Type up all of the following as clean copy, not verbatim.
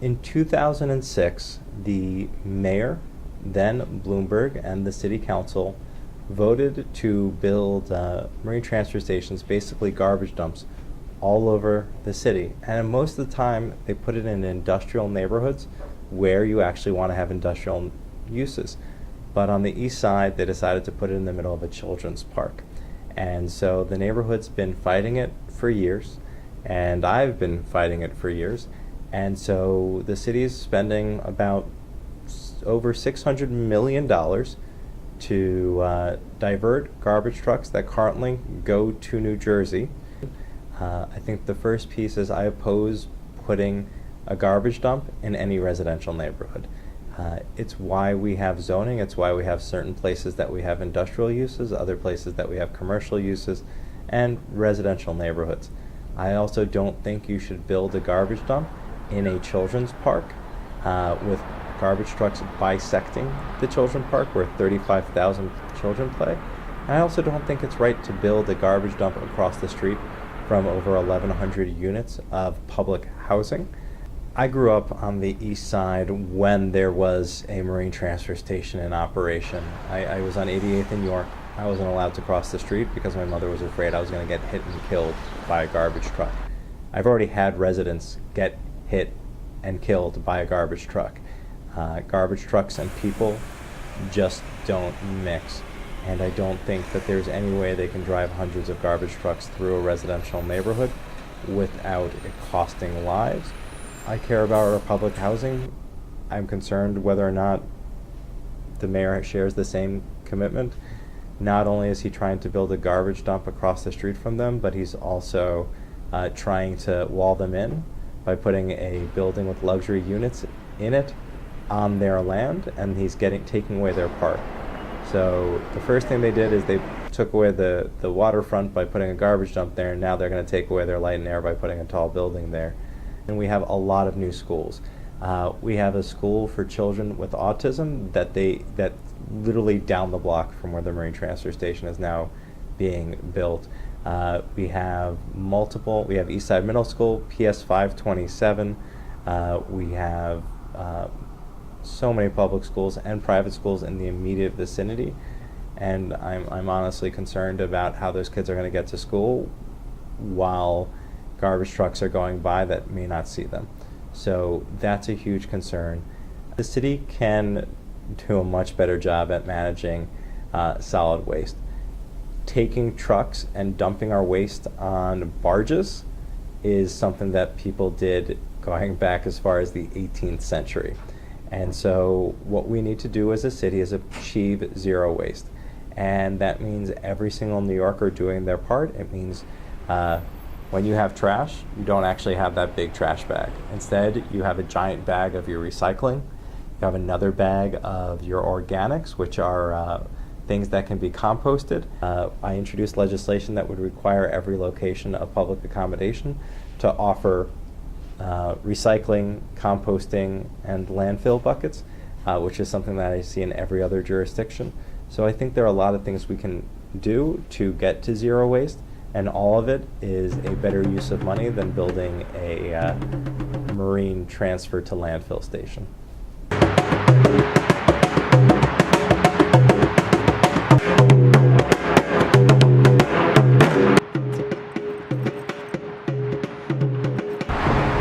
In 2006, the mayor, then Bloomberg, and the city council voted to build marine transfer stations, basically garbage dumps, all over the city. And most of the time, they put it in industrial neighborhoods where you actually want to have industrial uses. But on the east side, they decided to put it in the middle of a children's park. And so the neighborhood's been fighting it for years, and I've been fighting it for years. And so the city is spending about over $600 million to divert garbage trucks that currently go to New Jersey. I think the first piece is I oppose putting a garbage dump in any residential neighborhood. It's why we have zoning. It's why we have certain places that we have industrial uses, other places that we have commercial uses, and residential neighborhoods. I also don't think you should build a garbage dump in a children's park with garbage trucks bisecting the children's park where 35,000 children play. And I also don't think it's right to build a garbage dump across the street from over 1,100 units of public housing. I grew up on the east side when there was a marine transfer station in operation. I was on 88th in York. I wasn't allowed to cross the street because my mother was afraid I was going to get hit and killed by a garbage truck. I've already had residents get hit and killed by a garbage truck. Garbage trucks and people just don't mix. And I don't think that there's any way they can drive hundreds of garbage trucks through a residential neighborhood without it costing lives. I care about our public housing. I'm concerned whether or not the mayor shares the same commitment. Not only is he trying to build a garbage dump across the street from them, but he's also trying to wall them in by putting a building with luxury units in it on their land, and he's taking away their park. So the first thing they did is they took away the waterfront by putting a garbage dump there, and now they're going to take away their light and air by putting a tall building there. And we have a lot of new schools. We have a school for children with autism that literally down the block from where the marine transfer station is now being built. We have Eastside Middle School, PS 527. We have so many public schools and private schools in the immediate vicinity, and I'm honestly concerned about how those kids are going to get to school while garbage trucks are going by that may not see them. So that's a huge concern. The city can do a much better job at managing solid waste. Taking trucks and dumping our waste on barges is something that people did going back as far as the 18th century. And so what we need to do as a city is achieve zero waste. And that means every single New Yorker doing their part. It means when you have trash, you don't actually have that big trash bag. Instead, you have a giant bag of your recycling. You have another bag of your organics, which are things that can be composted. I introduced legislation that would require every location of public accommodation to offer recycling, composting, and landfill buckets, which is something that I see in every other jurisdiction. So I think there are a lot of things we can do to get to zero waste, and all of it is a better use of money than building a marine transfer to landfill station.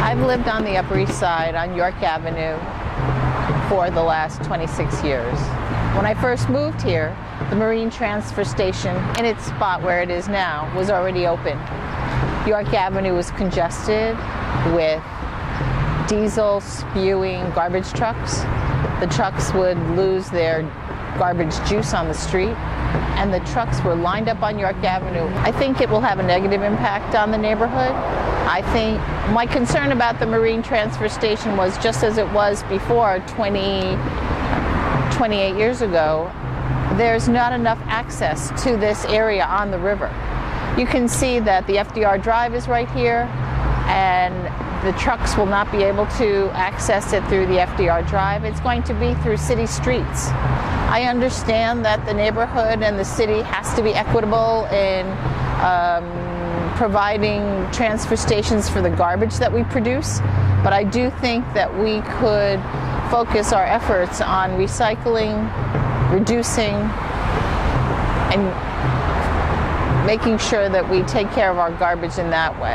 I've lived on the Upper East Side on York Avenue for the last 26 years. When I first moved here, the Marine Transfer Station, in its spot where it is now, was already open. York Avenue was congested with diesel spewing garbage trucks. The trucks would lose their garbage juice on the street, and the trucks were lined up on York Avenue. I think it will have a negative impact on the neighborhood. I think my concern about the Marine Transfer Station was just as it was before 28 years ago. There's not enough access to this area on the river. You can see that the FDR Drive is right here, and the trucks will not be able to access it through the FDR Drive. It's going to be through city streets. I understand that the neighborhood and the city has to be equitable in providing transfer stations for the garbage that we produce, But I do think that we could focus our efforts on recycling, reducing, and making sure that we take care of our garbage in that way.